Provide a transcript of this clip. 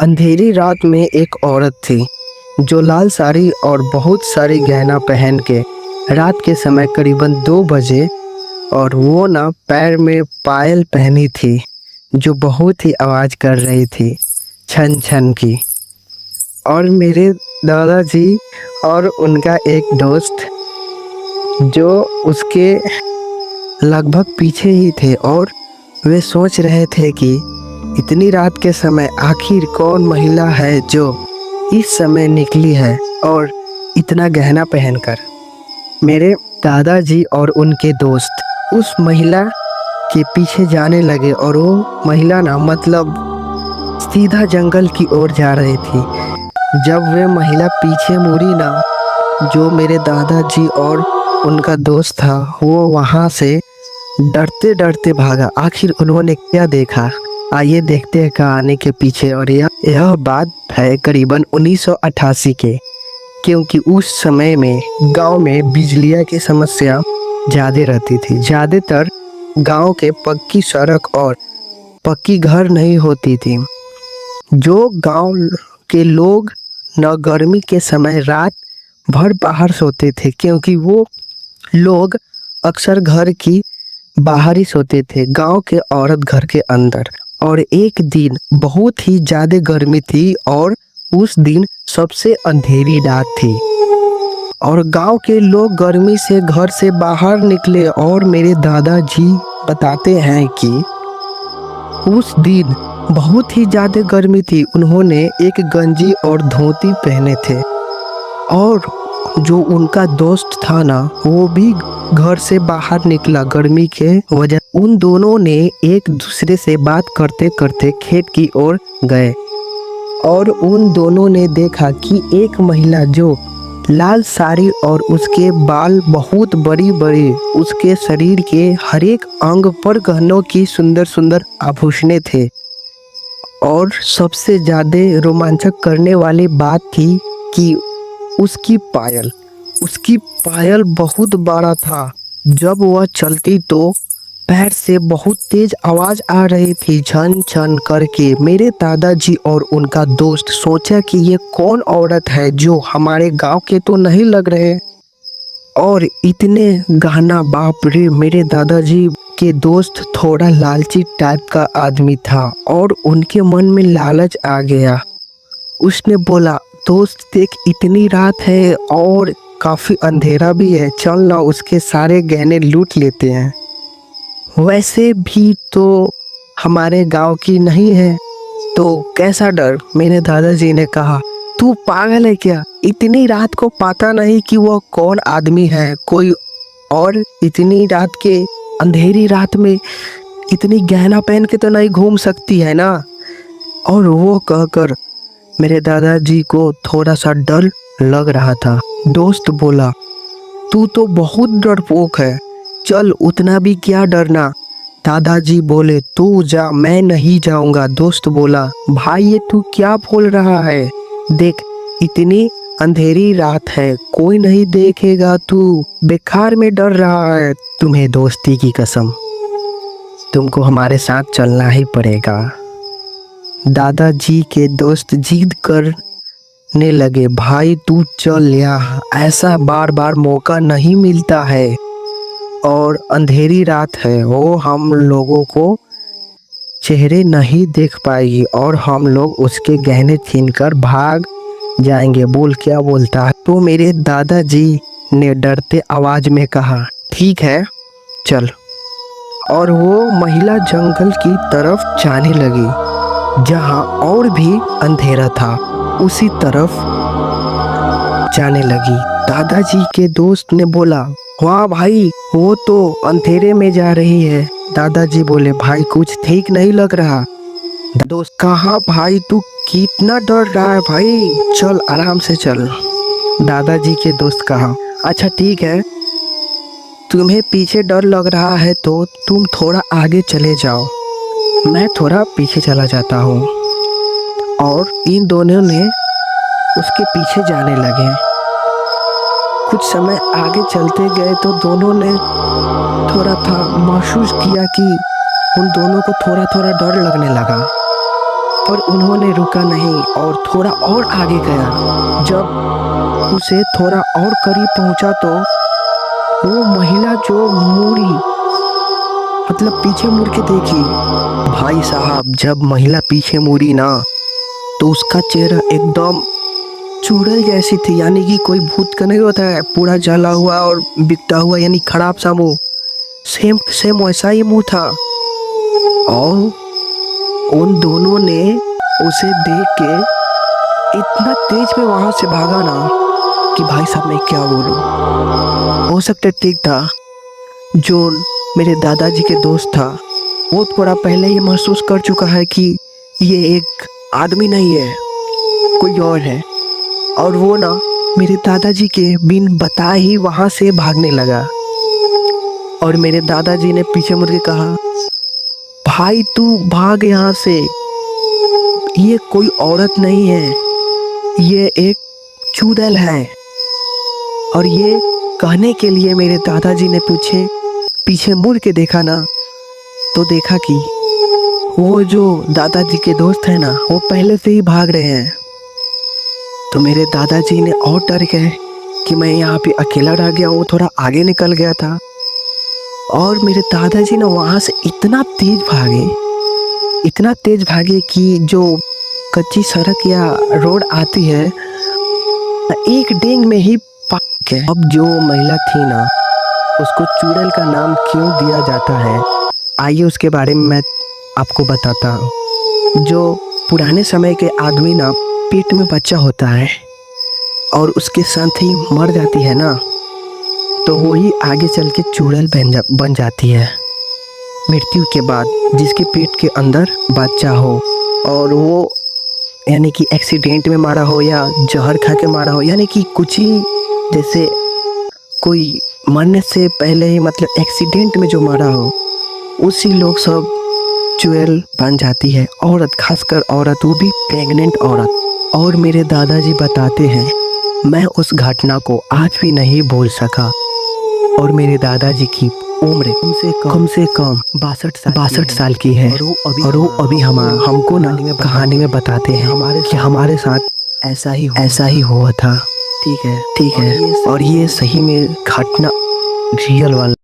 अंधेरी रात में एक औरत थी जो लाल साड़ी और बहुत सारी गहना पहन के रात के समय करीबन 2 बजे और वो ना पैर में पायल पहनी थी जो बहुत ही आवाज़ कर रही थी छन छन की। और मेरे दादाजी और उनका एक दोस्त जो उसके लगभग पीछे ही थे और वे सोच रहे थे कि इतनी रात के समय आखिर कौन महिला है जो इस समय निकली है और इतना गहना पहनकर। मेरे दादाजी और उनके दोस्त उस महिला के पीछे जाने लगे और वो महिला ना मतलब सीधा जंगल की ओर जा रही थी। जब वे महिला पीछे मुड़ी ना, जो मेरे दादाजी और उनका दोस्त था वो वहाँ से डरते डरते भागा। आखिर उन्होंने क्या देखा, आइए देखते हैं कहानी के पीछे। और यह बात है करीबन 1988 के, क्योंकि उस समय में गांव में बिजलियाँ की समस्या ज़्यादा रहती थी। ज़्यादातर गांव के पक्की सड़क और पक्की घर नहीं होती थी। जो गांव के लोग न गर्मी के समय रात भर बाहर सोते थे, क्योंकि वो लोग अक्सर घर की बाहर ही सोते थे, गांव के औरत घर के अंदर। और एक दिन बहुत ही ज़्यादा गर्मी थी और उस दिन सबसे अंधेरी रात थी और गांव के लोग गर्मी से घर से बाहर निकले। और मेरे दादाजी बताते हैं कि उस दिन बहुत ही ज़्यादा गर्मी थी। उन्होंने एक गंजी और धोती पहने थे और जो उनका दोस्त था ना, वो भी घर से बाहर निकला गर्मी के वजह। उन दोनों ने एक दूसरे से बात करते करते खेत की ओर गए और उन दोनों ने देखा कि एक महिला जो लाल साड़ी और उसके बाल बहुत बड़ी बड़ी, उसके शरीर के हर एक अंग पर गहनों की सुंदर सुंदर आभूषणें थे। और सबसे ज़्यादा रोमांचक करने वाली बात थी कि उसकी पायल बहुत बड़ा था। जब वह चलती तो पैर से बहुत तेज आवाज आ रही थी, छन छन करके। मेरे दादाजी और उनका दोस्त सोचा कि ये कौन औरत है, जो हमारे गांव के तो नहीं लग रहे और इतने गहना, बाप रे। मेरे दादाजी के दोस्त थोड़ा लालची टाइप का आदमी था और उनके मन में लालच आ गया। उसने बोला, दोस्त देख, इतनी रात है और काफ़ी अंधेरा भी है, चल ना उसके सारे गहने लूट लेते हैं। वैसे भी तो हमारे गांव की नहीं है तो कैसा डर। मेरे दादाजी ने कहा, तू पागल है क्या, इतनी रात को पता नहीं कि वह कौन आदमी है। कोई और इतनी रात के अंधेरी रात में इतनी गहना पहन के तो नहीं घूम सकती है ना। और वो कहकर मेरे दादाजी को थोड़ा सा डर लग रहा था। दोस्त बोला, तू तो बहुत डरपोक है, चल उतना भी क्या डरना। दादाजी बोले, तू जा, मैं नहीं जाऊंगा। दोस्त बोला, भाई ये तू क्या बोल रहा है, देख इतनी अंधेरी रात है, कोई नहीं देखेगा, तू बेकार में डर रहा है। तुम्हें दोस्ती की कसम, तुमको हमारे साथ चलना ही पड़ेगा। दादाजी के दोस्त जिद करने लगे, भाई तू चल, यहाँ ऐसा बार बार मौका नहीं मिलता है और अंधेरी रात है, वो हम लोगों को चेहरे नहीं देख पाएगी और हम लोग उसके गहने छीनकर भाग जाएंगे। बोल क्या बोलता है। तो मेरे दादाजी ने डरते आवाज में कहा, ठीक है चल। और वो महिला जंगल की तरफ जाने लगी। जहाँ और भी अंधेरा था उसी तरफ जाने लगी। दादाजी के दोस्त ने बोला, वाह भाई, वो तो अंधेरे में जा रही है। दादाजी बोले, भाई कुछ ठीक नहीं लग रहा। दोस्त, कहा भाई, तू कितना डर रहा है भाई, चल आराम से चल। दादाजी के दोस्त कहा, अच्छा ठीक है, तुम्हें पीछे डर लग रहा है तो तुम थोड़ा आगे चले जाओ, मैं थोड़ा पीछे चला जाता हूँ। और इन दोनों ने उसके पीछे जाने लगे। कुछ समय आगे चलते गए तो दोनों ने थोड़ा था महसूस किया कि उन दोनों को थोड़ा थोड़ा डर लगने लगा। पर उन्होंने रुका नहीं और थोड़ा और आगे गया। जब उसे थोड़ा और करीब पहुंचा तो वो महिला जो मुड़ी, मतलब पीछे मुड़ के देखी। भाई साहब, जब महिला पीछे मुड़ी ना तो उसका चेहरा एकदम चुड़ैल जैसी थी, यानी कि कोई भूत का नहीं होता है पूरा जला हुआ और बिकता हुआ, यानी खराब सा मुंह, सेम सेम वैसा ही मुंह था। और उन दोनों ने उसे देख के इतना तेज में वहां से भागा ना कि भाई साहब मैं क्या बोलूं। हो सकता ठीक था, जो मेरे दादाजी के दोस्त था वो थोड़ा पहले ही महसूस कर चुका है कि ये एक आदमी नहीं है, कोई और है। और वो ना मेरे दादाजी के बिन बताए ही वहां से भागने लगा। और मेरे दादाजी ने पीछे मुड़ के कहा, भाई तू भाग यहाँ से, ये कोई औरत नहीं है, ये एक चुड़ैल है। और ये कहने के लिए मेरे दादाजी ने पीछे मुड़ के देखा ना तो देखा कि वो जो दादाजी के दोस्त है ना वो पहले से ही भाग रहे हैं। तो मेरे दादाजी ने और डर गए कि मैं यहाँ पे अकेला रह गया हूँ, थोड़ा आगे निकल गया था। और मेरे दादाजी ना वहाँ से इतना तेज भागे कि जो कच्ची सड़क या रोड आती है एक डेंग में ही पाक गए। अब जो महिला थी ना उसको चुड़ैल का नाम क्यों दिया जाता है, आइए उसके बारे में मैं आपको बताता हूँ। जो पुराने समय के आदमी ना पेट में बच्चा होता है और उसके साथ ही मर जाती है ना, तो वही आगे चल के चुड़ैल बन जाती है मृत्यु के बाद, जिसके पेट के अंदर बच्चा हो और वो यानी कि एक्सीडेंट में मारा हो या जहर खा के मारा हो, यानी कि कुछ ही जैसे कोई मरने से पहले ही मतलब एक्सीडेंट में जो मारा हो, उसी लोग सब चुड़ैल बन जाती है। औरत, खासकर औरत, वो भी प्रेग्नेंट औरत। और मेरे दादाजी बताते हैं मैं उस घटना को आज भी नहीं भूल सका। और मेरे दादाजी की उम्र कम से कम 62 साल की है। और वो अभी हमको ना कहानी में बताते हैं कि हमारे साथ ऐसा ही हुआ था। ठीक है। और ये सही में घटना रियल वाला